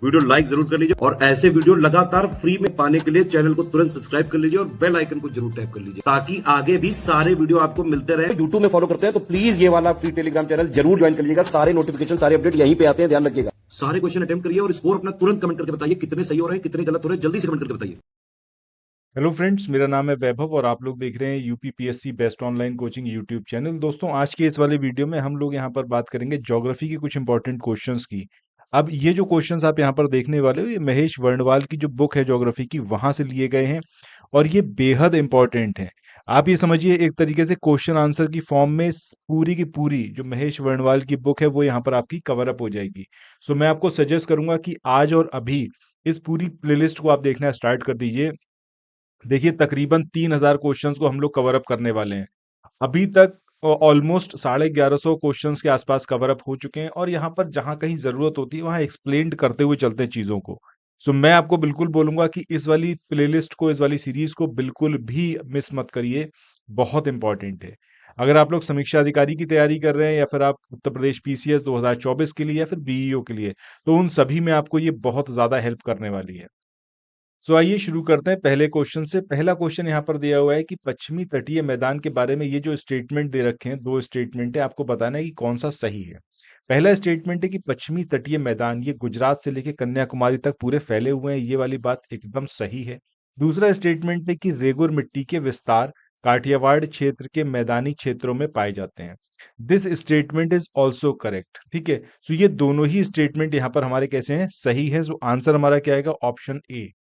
Video like जरूर कर लीजिए और ऐसे वीडियो लगातार फ्री में पाने के लिए चैनल को तुरंत सब्सक्राइब कर लीजिए और बेल आइकन को जरूर टैप कर लीजिए ताकि आगे भी सारे वीडियो आपको मिलते रहे। यूट्यूब में फॉलो करते हैं तो प्लीज ये वाला फ्री टेलीग्राम चैनल जरूर ज्वाइन कर लीजिएगा। सारे नोटिफिकेशन सारे अपडेट यहीं पे आते हैं, ध्यान रखिएगा। सारे क्वेश्चन अटेम्प्ट करिए और स्कोर अपना तुरंत कमेंट करके बताइए कितने सही हो रहे हैं कितने गलत हो रहे हैं, जल्दी से कमेंट करके बताइए। हेलो फ्रेंड्स, मेरा नाम है वैभव और आप लोग देख रहे हैं UPPSC best online coaching YouTube channel. दोस्तों, आज के इस वाले वीडियो में हम लोग यहाँ पर बात करेंगे ज्योग्राफी के कुछ इंपॉर्टेंट क्वेश्चंस की। अब ये जो क्वेश्चंस आप यहाँ पर देखने वाले हो, ये महेश वर्णवाल की जो बुक है ज्योग्राफी की, वहां से लिए गए हैं और ये बेहद इंपॉर्टेंट है। आप ये समझिए एक तरीके से क्वेश्चन आंसर की फॉर्म में पूरी की पूरी जो महेश वर्णवाल की बुक है वो यहाँ पर आपकी कवर अप हो जाएगी। सो मैं आपको सजेस्ट करूंगा कि आज और अभी इस पूरी प्लेलिस्ट को आप देखना स्टार्ट कर दीजिए। देखिए, तकरीबन 3000 क्वेश्चंस को हम लोग कवर अप करने वाले हैं। अभी तक ऑलमोस्ट 1150 क्वेश्चंस के आसपास कवर अप हो चुके हैं और यहाँ पर जहाँ कहीं जरूरत होती है वहाँ एक्सप्लेन करते हुए चलते हैं चीजों को। सो मैं आपको बिल्कुल बोलूंगा कि इस वाली प्लेलिस्ट को, इस वाली सीरीज को बिल्कुल भी मिस मत करिए, बहुत इंपॉर्टेंट है। अगर आप लोग समीक्षा अधिकारी की तैयारी कर रहे हैं या फिर आप उत्तर प्रदेश पीसीएस 2024 के लिए या फिर बीईओ के लिए, तो उन सभी में आपको ये बहुत ज्यादा हेल्प करने वाली है। सो आइए शुरू करते हैं पहले क्वेश्चन से। पहला क्वेश्चन यहाँ पर दिया हुआ है कि पश्चिमी तटीय मैदान के बारे में ये जो स्टेटमेंट दे रखे हैं, दो स्टेटमेंट है, आपको बताना है कि कौन सा सही है। पहला स्टेटमेंट है कि पश्चिमी तटीय मैदान ये गुजरात से लेकर कन्याकुमारी तक पूरे फैले हुए हैं, ये वाली बात एकदम सही है। दूसरा स्टेटमेंट है कि रेगुर मिट्टी के विस्तार काठियावाड़ क्षेत्र के मैदानी क्षेत्रों में पाए जाते हैं। This statement is also correct. ठीक है, सो ये दोनों ही स्टेटमेंट यहाँ पर हमारे कैसे हैं, सही है। सो आंसर हमारा क्या आएगा, ऑप्शन ए।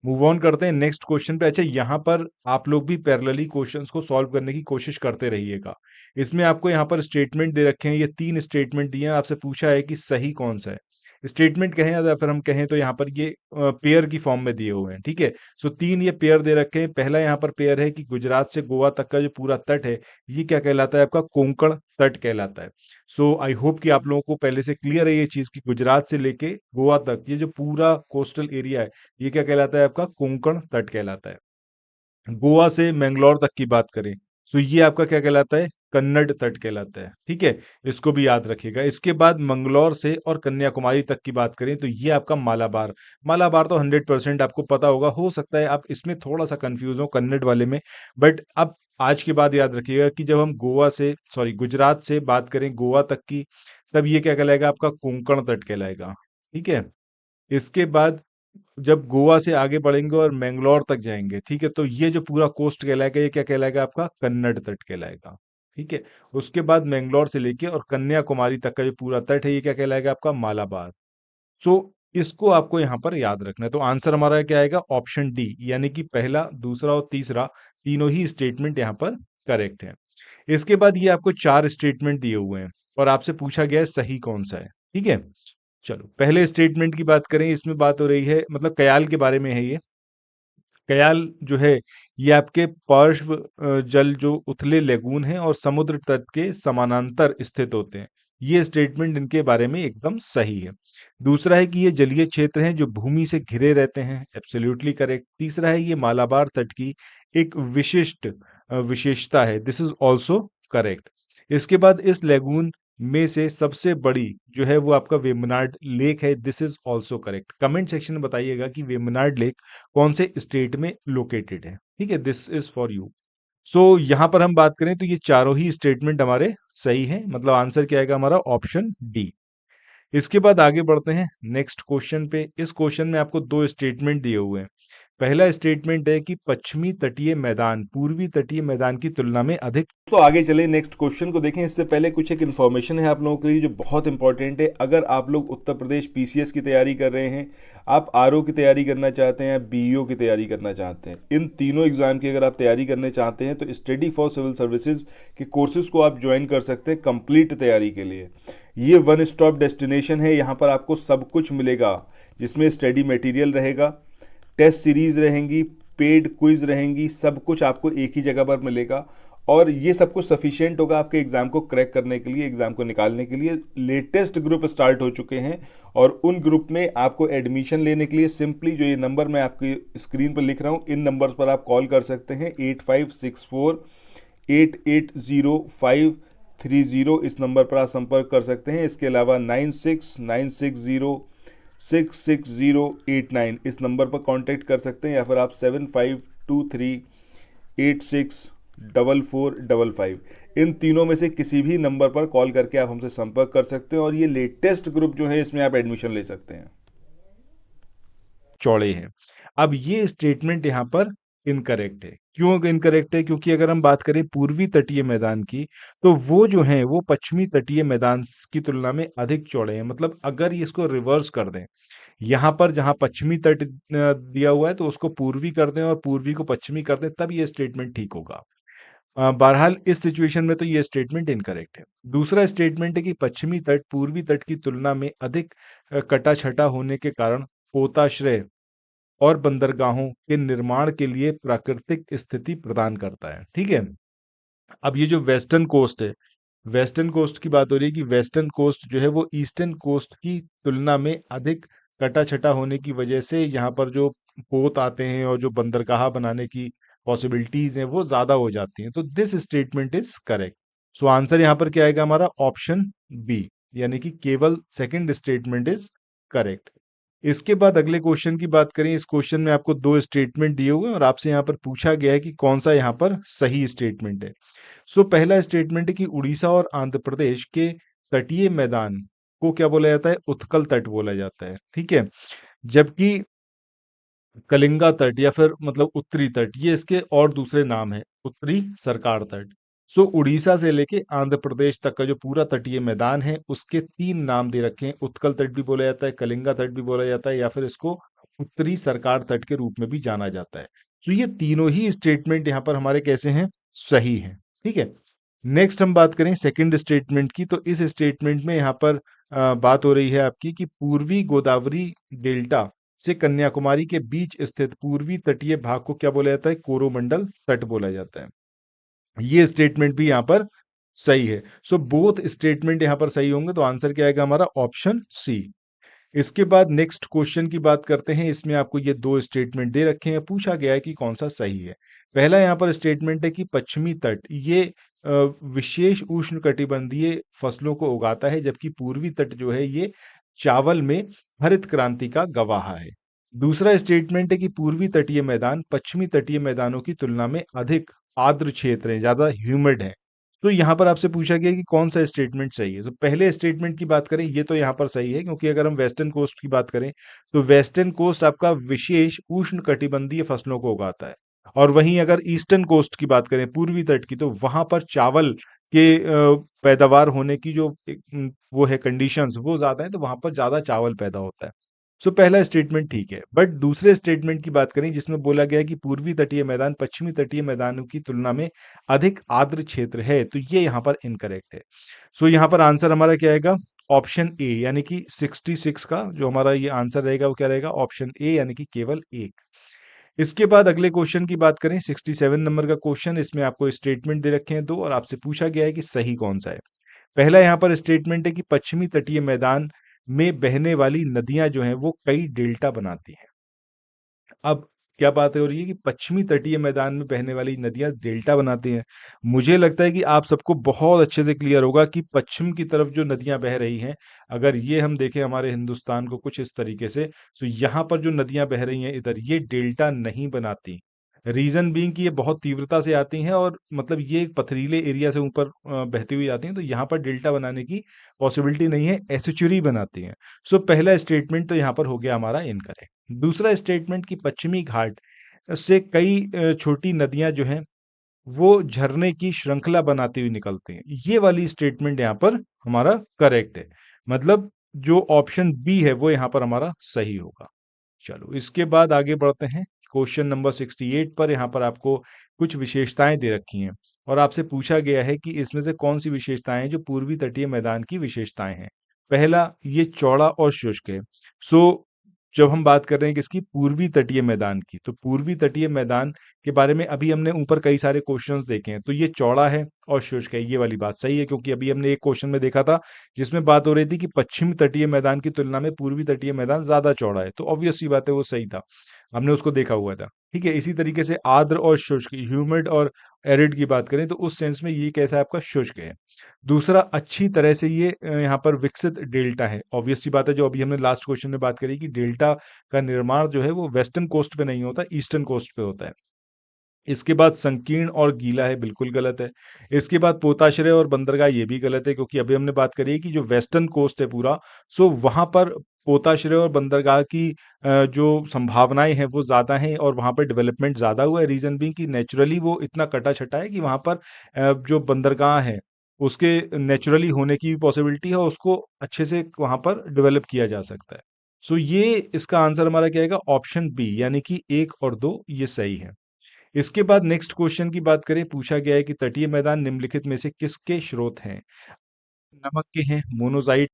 मूव ऑन करते हैं नेक्स्ट क्वेश्चन पे। अच्छा, यहाँ पर आप लोग भी पैरेलली क्वेश्चंस को सॉल्व करने की कोशिश करते रहिएगा। इसमें आपको यहाँ पर स्टेटमेंट दे रखे हैं, ये 3 स्टेटमेंट दिए हैं, आपसे पूछा है कि सही कौन सा है। स्टेटमेंट कहें या फिर हम कहें तो यहाँ पर ये पेयर की फॉर्म में दिए हुए हैं। ठीक है, सो 3 ये पेयर दे रखे हैं। पहला यहाँ पर पेयर है कि गुजरात से गोवा तक का जो पूरा तट है ये क्या कहलाता है, आपका कोंकण तट कहलाता है। सो आई होप कि आप लोगों को पहले से क्लियर है ये चीज कि गुजरात से लेके गोवा तक ये जो पूरा कोस्टल एरिया है ये क्या कहलाता है, आपका कोंकण तट कहलाता है। गोवा से मैंगलोर तक की बात करें तो ये आपका क्या कहलाता है, कन्नड़ तट कहलाता है। ठीक है, इसको भी याद रखिएगा। इसके बाद मंगलौर से और कन्याकुमारी तक की बात करें तो ये आपका मालाबार। मालाबार तो 100% आपको पता होगा, हो सकता है आप इसमें थोड़ा सा कंफ्यूज हो कन्नड़ वाले में, बट अब आज के बाद याद रखिएगा कि जब हम गुजरात से बात करें गोवा तक की, तब ये क्या कहलाएगा, आपका कोंकण तट कहलाएगा। ठीक है, इसके बाद जब गोवा से आगे बढ़ेंगे और मैंगलोर तक जाएंगे, ठीक है, तो ये जो पूरा कोस्ट कहलाएगा ये क्या कहलाएगा, आपका कन्नड़ तट कहलाएगा। ठीक है, उसके बाद मैंगलोर से लेके और कन्याकुमारी तक का जो पूरा तट है ये क्या कहलाएगा, आपका मालाबार। सो इसको आपको यहाँ पर याद रखना है। तो आंसर हमारा क्या आएगा, ऑप्शन डी, यानी कि पहला, दूसरा और तीसरा तीनों ही स्टेटमेंट यहाँ पर करेक्ट है। इसके बाद ये आपको 4 स्टेटमेंट दिए हुए हैं और आपसे पूछा गया है सही कौन सा है। ठीक है, चलो पहले स्टेटमेंट की बात करें। इसमें बात हो रही है, मतलब कयाल के बारे में है ये। कयाल जो है ये आपके पार्श्व जल जो उथले लेगून है और समुद्र तट के समानांतर स्थित होते हैं। ये स्टेटमेंट इनके बारे में एकदम सही है। दूसरा है कि ये जलीय क्षेत्र हैं जो भूमि से घिरे रहते हैं, एब्सोल्युटली करेक्ट। तीसरा है ये मालाबार तट की एक विशिष्ट विशेषता है, दिस इज ऑल्सो करेक्ट। इसके बाद इस लेगून में से सबसे बड़ी जो है वो आपका वेम्बनाड लेक है, this is also correct. Comment section में बताइएगा कि वेम्बनाड लेक कौन से स्टेट में लोकेटेड है। ठीक है, दिस इज फॉर यू। सो यहां पर हम बात करें तो ये चारों ही स्टेटमेंट हमारे सही हैं, मतलब आंसर क्या आएगा हमारा, ऑप्शन डी। इसके बाद आगे बढ़ते हैं नेक्स्ट क्वेश्चन पे। इस क्वेश्चन में आपको 2 स्टेटमेंट दिए हुए हैं। पहला स्टेटमेंट है कि पश्चिमी तटीय मैदान पूर्वी तटीय मैदान की तुलना में अधिक। तो आगे चले नेक्स्ट क्वेश्चन को देखें। इससे पहले कुछ एक इन्फॉर्मेशन है आप लोगों के लिए जो बहुत इंपॉर्टेंट है। अगर आप लोग उत्तर प्रदेश पीसीएस की तैयारी कर रहे हैं, आप आरओ की तैयारी करना चाहते हैं, बीईओ की तैयारी करना चाहते हैं, इन तीनों एग्जाम की अगर आप तैयारी करने चाहते हैं तो स्टडी फॉर सिविल सर्विसेज के कोर्सेज को आप ज्वाइन कर सकते हैं कंप्लीट तैयारी के लिए। ये वन स्टॉप डेस्टिनेशन है, यहाँ पर आपको सब कुछ मिलेगा, जिसमें स्टडी मटेरियल रहेगा, टेस्ट सीरीज रहेंगी, पेड क्विज रहेंगी, सब कुछ आपको एक ही जगह पर मिलेगा और ये सब कुछ सफिशिएंट होगा आपके एग्जाम को क्रैक करने के लिए, एग्जाम को निकालने के लिए। लेटेस्ट ग्रुप स्टार्ट हो चुके हैं और उन ग्रुप में आपको एडमिशन लेने के लिए सिंपली जो ये नंबर मैं आपकी स्क्रीन पर लिख रहा हूँ, इन नंबर्स पर आप कॉल कर सकते हैं। 8564880530, इस नंबर पर आप संपर्क कर सकते हैं। इसके अलावा 969606 66089 इस नंबर पर कांटेक्ट कर सकते हैं, या फिर आप 7523864455 इन तीनों में से किसी भी नंबर पर कॉल करके आप हमसे संपर्क कर सकते हैं, और ये लेटेस्ट ग्रुप जो है इसमें आप एडमिशन ले सकते हैं। चौड़े हैं। अब ये स्टेटमेंट यहाँ पर इनकरेक्ट है। क्यों इनकरेक्ट है? क्योंकि अगर हम बात करें पूर्वी तटीय मैदान की, तो वो जो है वो पश्चिमी तटीय मैदान की तुलना में अधिक चौड़े हैं। मतलब अगर इसको रिवर्स कर दें, यहाँ पर जहाँ पश्चिमी तट दिया हुआ है तो उसको पूर्वी कर दें और पूर्वी को पश्चिमी कर दें, तब ये स्टेटमेंट ठीक होगा। बहरहाल इस सिचुएशन में तो ये स्टेटमेंट इनकरेक्ट है। दूसरा स्टेटमेंट है कि पश्चिमी तट पूर्वी तट की तुलना में अधिक कटा छटा होने के कारण पोताश्रय और बंदरगाहों के निर्माण के लिए प्राकृतिक स्थिति प्रदान करता है। ठीक है। अब ये जो वेस्टर्न कोस्ट है, वेस्टर्न कोस्ट की बात हो रही है कि वेस्टर्न कोस्ट जो है वो ईस्टर्न कोस्ट की तुलना में अधिक कटा छटा होने की वजह से यहाँ पर जो पोत आते हैं और जो बंदरगाह बनाने की पॉसिबिलिटीज हैं वो ज्यादा हो जाती हैं। तो this statement is correct. So answer यहाँ पर क्या आएगा हमारा? ऑप्शन बी, यानी कि केवल सेकंड स्टेटमेंट इज करेक्ट। इसके बाद अगले क्वेश्चन की बात करें। इस क्वेश्चन में आपको दो स्टेटमेंट दिए हुए हैं और आपसे यहाँ पर पूछा गया है कि कौन सा यहाँ पर सही स्टेटमेंट है। सो पहला स्टेटमेंट है कि उड़ीसा और आंध्र प्रदेश के तटीय मैदान को क्या बोला जाता है? उत्कल तट बोला जाता है। ठीक है। जबकि कलिंगा तट या फिर मतलब उत्तरी तट, ये इसके और दूसरे नाम है, उत्तरी सरकार तट। सो उड़ीसा से लेके आंध्र प्रदेश तक का जो पूरा तटीय मैदान है उसके तीन नाम दे रखे हैं। उत्कल तट भी बोला जाता है, कलिंगा तट भी बोला जाता है, या फिर इसको उत्तरी सरकार तट के रूप में भी जाना जाता है। तो ये तीनों ही स्टेटमेंट यहाँ पर हमारे कैसे हैं? सही हैं। ठीक है। नेक्स्ट हम बात करें सेकंड स्टेटमेंट की। तो इस स्टेटमेंट में यहाँ पर बात हो रही है आपकी कि पूर्वी गोदावरी डेल्टा से कन्याकुमारी के बीच स्थित पूर्वी तटीय भाग को क्या बोला जाता है? कोरोमंडल तट बोला जाता है। ये स्टेटमेंट भी यहाँ पर सही है। सो बोथ स्टेटमेंट यहाँ पर सही होंगे, तो आंसर क्या आएगा हमारा? Option C. इसके बाद नेक्स्ट क्वेश्चन की बात करते हैं। इसमें आपको ये दो स्टेटमेंट दे रखे हैं, पूछा गया है कि कौन सा सही है। पहला यहाँ पर स्टेटमेंट है कि पश्चिमी तट ये विशेष उष्णकटिबंधीय फसलों को उगाता है, जबकि पूर्वी तट जो है ये चावल में हरित क्रांति का गवाह है। दूसरा स्टेटमेंट है कि पूर्वी तटीय मैदान पश्चिमी तटीय मैदानों की तुलना में अधिक आर्द्र क्षेत्र है, ज्यादा ह्यूमिड है। तो यहाँ पर आपसे पूछा गया कि कौन सा स्टेटमेंट सही है। तो पहले स्टेटमेंट की बात करें, ये तो यहाँ पर सही है, क्योंकि अगर हम वेस्टर्न कोस्ट की बात करें तो वेस्टर्न कोस्ट आपका विशेष उष्ण कटिबंधीय फसलों को उगाता है, और वहीं अगर ईस्टर्न कोस्ट की बात करें, पूर्वी तट की, तो वहां पर चावल के पैदावार होने की जो वो है कंडीशंस वो ज्यादा है, तो वहां पर ज्यादा चावल पैदा होता है। सो पहला स्टेटमेंट ठीक है। बट दूसरे स्टेटमेंट की बात करें जिसमें बोला गया है कि पूर्वी तटीय मैदान पश्चिमी तटीय मैदानों की तुलना में अधिक आर्द्र क्षेत्र है, तो ये यहाँ पर इनकरेक्ट है। सो यहाँ पर आंसर हमारा क्या आएगा? ऑप्शन ए, यानी कि 66 का जो हमारा ये आंसर रहेगा वो क्या रहेगा? ऑप्शन ए, यानी कि केवल एक। इसके बाद अगले क्वेश्चन की बात करें, 67 नंबर का क्वेश्चन। इसमें आपको स्टेटमेंट दे रखे हैं दो, और आपसे पूछा गया है कि सही कौन सा है। पहला यहाँ पर स्टेटमेंट है कि पश्चिमी तटीय मैदान में बहने वाली नदियां जो हैं वो कई डेल्टा बनाती हैं। अब क्या बात हो रही है कि पश्चिमी तटीय मैदान में बहने वाली नदियां डेल्टा बनाती हैं। मुझे लगता है कि आप सबको बहुत अच्छे से क्लियर होगा कि पश्चिम की तरफ जो नदियां बह रही हैं, अगर ये हम देखें हमारे हिंदुस्तान को कुछ इस तरीके से, तो यहाँ पर जो नदियां बह रही हैं इधर, ये डेल्टा नहीं बनाती। रीजन बीइंग कि ये बहुत तीव्रता से आती हैं, और मतलब ये एक पथरीले एरिया से ऊपर बहती हुई आती हैं, तो यहाँ पर डेल्टा बनाने की पॉसिबिलिटी नहीं है, एस्चुरी बनाती हैं। सो पहला स्टेटमेंट तो यहाँ पर हो गया हमारा इनकरेक्ट। दूसरा स्टेटमेंट कि पश्चिमी घाट से कई छोटी नदियां जो हैं वो झरने की श्रृंखला बनाती हुई निकलती हैं, ये वाली स्टेटमेंट यहाँ पर हमारा करेक्ट है। मतलब जो ऑप्शन बी है वो यहाँ पर हमारा सही होगा। चलो इसके बाद आगे बढ़ते हैं क्वेश्चन नंबर 68 पर। यहाँ पर आपको कुछ विशेषताएं दे रखी हैं, और आपसे पूछा गया है कि इसमें से कौन सी विशेषताएं हैं जो पूर्वी तटीय मैदान की विशेषताएं हैं। पहला, ये चौड़ा और शुष्क है। सो जब हम बात कर रहे हैं किसकी? पूर्वी तटीय मैदान की, तो पूर्वी तटीय मैदान के बारे में अभी हमने ऊपर कई सारे क्वेश्चंस देखे हैं, तो ये चौड़ा है और शुष्क है, ये वाली बात सही है, क्योंकि अभी हमने एक क्वेश्चन में देखा था जिसमें बात हो रही थी कि पश्चिमी तटीय मैदान की तुलना में पूर्वी तटीय मैदान ज्यादा चौड़ा है, तो ऑब्वियस सी बात है वो सही था, हमने उसको देखा हुआ था। ठीक है, इसी तरीके से आर्द्र और शुष्क, ह्यूमिड और एरिड की बात करें तो उस सेंस में ये कैसा है आपका शुष्क है। दूसरा, अच्छी तरह से ये यहाँ पर विकसित डेल्टा है। ऑब्वियस सी बात है, जो अभी हमने लास्ट क्वेश्चन में बात करी कि डेल्टा का निर्माण जो है वो वेस्टर्न कोस्ट पे नहीं होता, ईस्टर्न कोस्ट पे होता है। इसके बाद संकीर्ण और गीला है, बिल्कुल गलत है। इसके बाद पोताश्रय और बंदरगाह, ये भी गलत है, क्योंकि अभी हमने बात करी है कि जो वेस्टर्न कोस्ट है पूरा, सो वहां पर पोताश्रय और बंदरगाह की जो संभावनाएं हैं वो ज्यादा हैं और वहां पर डेवलपमेंट ज्यादा हुआ है। रीजन भी कि नेचुरली वो इतना कटा छटा है कि वहां पर जो बंदरगाह है उसके नेचुरली होने की भी पॉसिबिलिटी है और उसको अच्छे से वहां पर डेवलप किया जा सकता है। सो ये इसका आंसर हमारा क्या आएगा, ऑप्शन बी, यानी कि 1 और 2 ये सही है। इसके बाद नेक्स्ट क्वेश्चन की बात करें, पूछा गया है कि तटीय मैदान निम्नलिखित में से किसके स्रोत हैं? नमक के हैं, मोनोजाइट,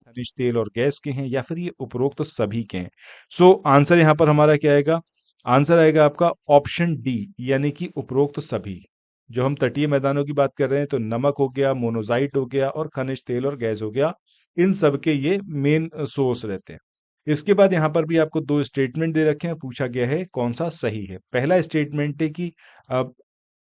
खनिज तेल और गैस के हैं, या फिर ये उपरोक्त सभी के हैं? सो आंसर यहाँ पर हमारा क्या आएगा, आंसर आएगा आपका ऑप्शन डी, यानी कि उपरोक्त सभी। जो हम तटीय मैदानों की बात कर रहे हैं तो नमक हो गया, मोनोजाइट हो गया और खनिज तेल और गैस हो गया, इन सब के ये मेन सोर्स रहते हैं। इसके बाद यहाँ पर भी आपको 2 स्टेटमेंट दे रखे हैं, पूछा गया है कौन सा सही है। पहला स्टेटमेंट है कि अ,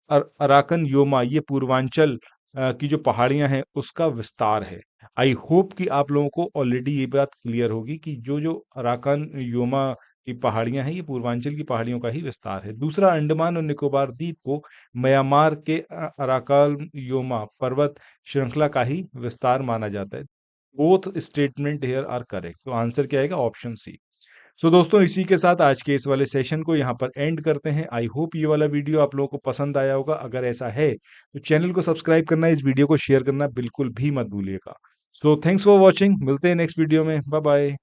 अराकन योमा ये पूर्वांचल की जो पहाड़ियां हैं उसका विस्तार है। आई होप कि आप लोगों को ऑलरेडी ये बात क्लियर होगी कि जो जो अराकन योमा की पहाड़ियां हैं ये पूर्वांचल की पहाड़ियों का ही विस्तार है। दूसरा, अंडमान और निकोबार द्वीप को म्यांमार के अराकन योमा पर्वत श्रृंखला का ही विस्तार माना जाता है। Both statement here are correct, तो आंसर क्या आएगा, ऑप्शन सी। सो दोस्तों, इसी के साथ आज के इस वाले सेशन को यहाँ पर एंड करते हैं। आई होप ये वाला वीडियो आप लोगों को पसंद आया होगा। अगर ऐसा है तो चैनल को सब्सक्राइब करना, इस वीडियो को शेयर करना बिल्कुल भी मत भूलिएगा। सो थैंक्स फॉर वॉचिंग, मिलते हैं नेक्स्ट वीडियो में, बाय बाय।